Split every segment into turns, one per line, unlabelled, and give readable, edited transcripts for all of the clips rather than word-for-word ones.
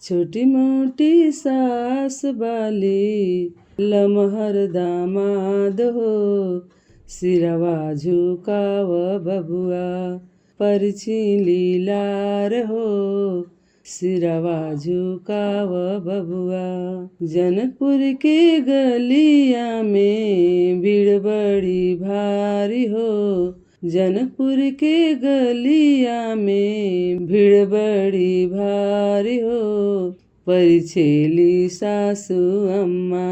छोटी मोटी सास बाली लमहर दामाद हो, सिरवा झुकाव बबुआ परछी लीलार हो, सिरवा झुकाव बबुआ। जनकपुर के गलिया में भीड़ बड़ी भारी हो, जनकपुर के गलिया में भीड़ बड़ी भारी हो, परिछेली सासू अम्मा,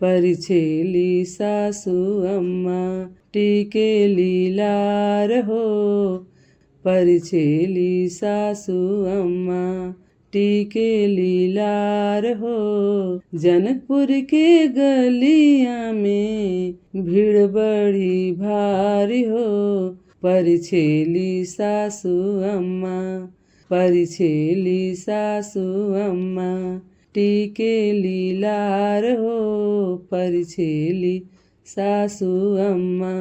परिछेली सासू अम्मा टीके लीलार हो, परिछेली सासू अम्मा टीके लीलार हो। जनकपुर के गलिया में भीड़ बड़ी भारी हो, परिछेली सासू अम्मा, परिछेली सासू अम्मा टीके लीलार हो, परिछेली सासू अम्मा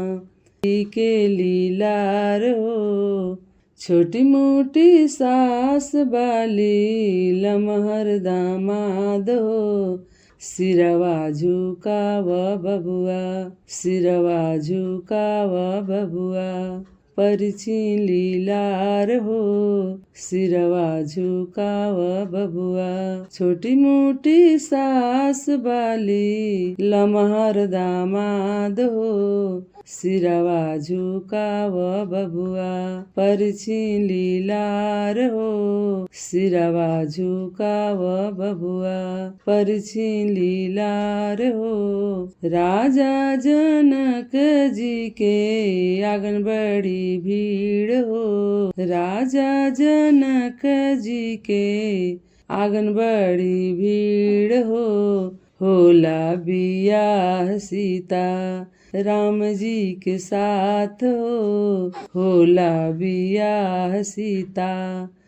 टीके लीलार हो। छोटी मोटी सास बाली लमहर दामाद हो, सिरवा झुकाव बबुआ, सिरवा झुकाव बबुआ परछी लीलार हो, सिरवा झुकाव बबुआ। छोटी मोटी सास बाली लमहर दामाद हो, सिरवा झुकाव बबुआ परछी लीलार हो, सिरवा झुकाव बबुआ परछी लीलार हो। राजा जनक जी के आंगन बड़ी भीड़ हो, राजा जनक जी के आंगन बड़ी भीड़ हो, होला बियाह सीता राम जी के साथ हो, होला बियाह सीता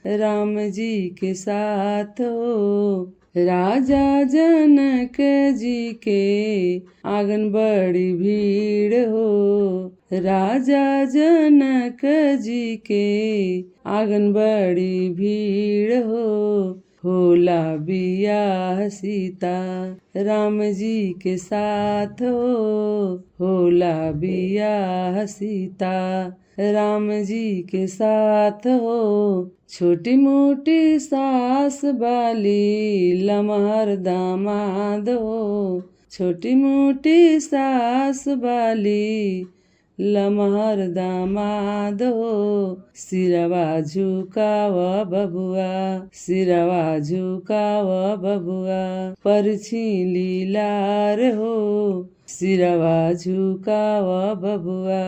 राम जी के साथ हो। राजा जनक जी के आंगन बड़ी भीड़ हो, राजा जनक जी के आंगन बड़ी भीड़ हो, होला बियाह सीता राम जी के साथ हो, होला बियाह सीता राम जी के साथ हो। छोटी मोटी सास बाली लमहर दामाद हो, छोटी मोटी सास बाली लमहर दामाद हो, सिरवा झुकाव बबुआ, सिरवा झुकाव बबुआ परछी लीलार हो, सिरवा झुकाव बबुआ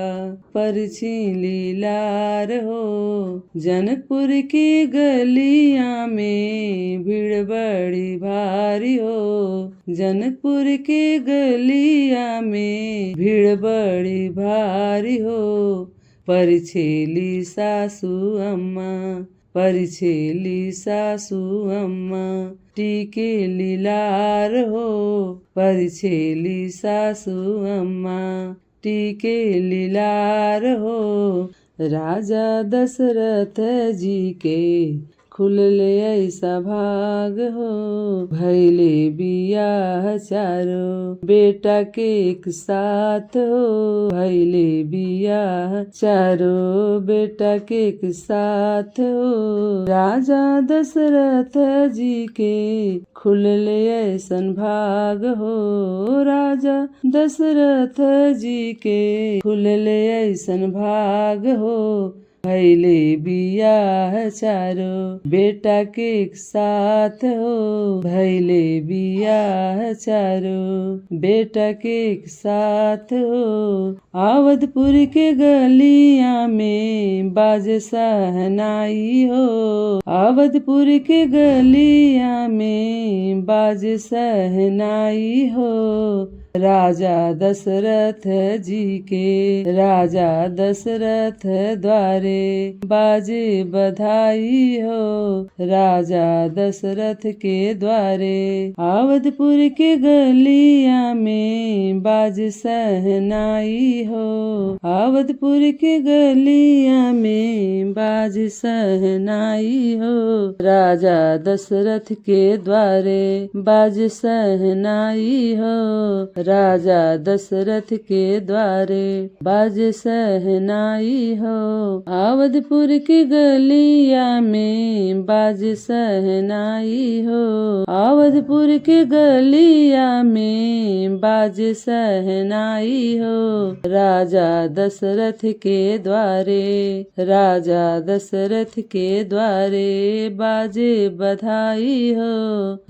परछी लीलार हो। जनकपुर की गलिया में भीड़ बड़ी भारी हो, जनकपुर के गलिया में भीड़ बड़ी भारी हो, परिछेली सासू अम्मा, परिछेली सासू अम्मा टीके लीलार हो, परिछेली सासू अम्मा टीके लीलार हो। राजा दशरथ जी के खुलले ऐसा भाग हो, भैले बियाह चारो बेटा के एक साथ हो, भैले बियाह चारो बेटा के एक साथ हो। राजा दशरथ जी के खुलले ऐसन भाग हो, राजा दशरथ जी के खुलले ऐसन भाग हो, भैले बियाह चारो बेटा के एक साथ हो, भैले बियाह चारो बेटा के एक साथ हो। अवधपुर के गलिया में बाजे सहनाई हो, अवधपुर के गलिया में बाजे सहनाई हो, राजा दशरथ जी के, राजा दशरथ द्वारे बाजे बधाई हो, राजा दशरथ के द्वारे। अवधपुर के गलिया में बाज सहनाई हो, अवधपुर के गलिया में बाज सहनाई हो, राजा दशरथ के द्वारे बाज सहनाई हो, राजा दशरथ के द्वारे बाज सहनाई हो। अवधपुर की गलिया में बाज सहनाई हो, अवधपुर की गलिया में बाज सहनाई हो, राजा दशरथ के द्वारे, राजा दशरथ के द्वारे बाजे बधाई हो,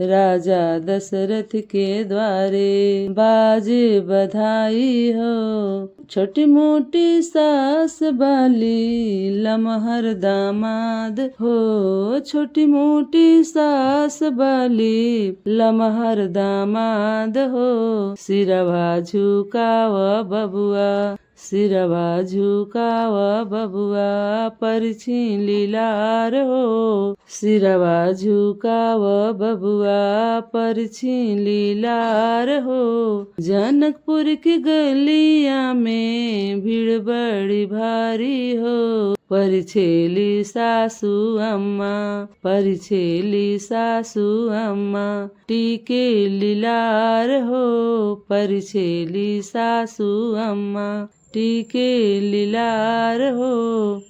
राजा दशरथ के द्वारे बाजे बधाई हो। छोटी मोटी सास बाली लमहर दामाद हो, छोटी मोटी सास बाली लमहर दामाद हो, सिरवा झुकाव बबुआ, सिरवा झुकाव बबुआ, परछी लीलार हो, सिरवा झुकाव बबुआ, परछी लीलार हो। जनकपुर की गलिया में भीड़ बड़ी भारी हो, परिछेली सासू अम्मा, परिछेली सासू अम्मा, टीके लीलार हो, परिछेली सासू अम्मा, टीके लीलार हो।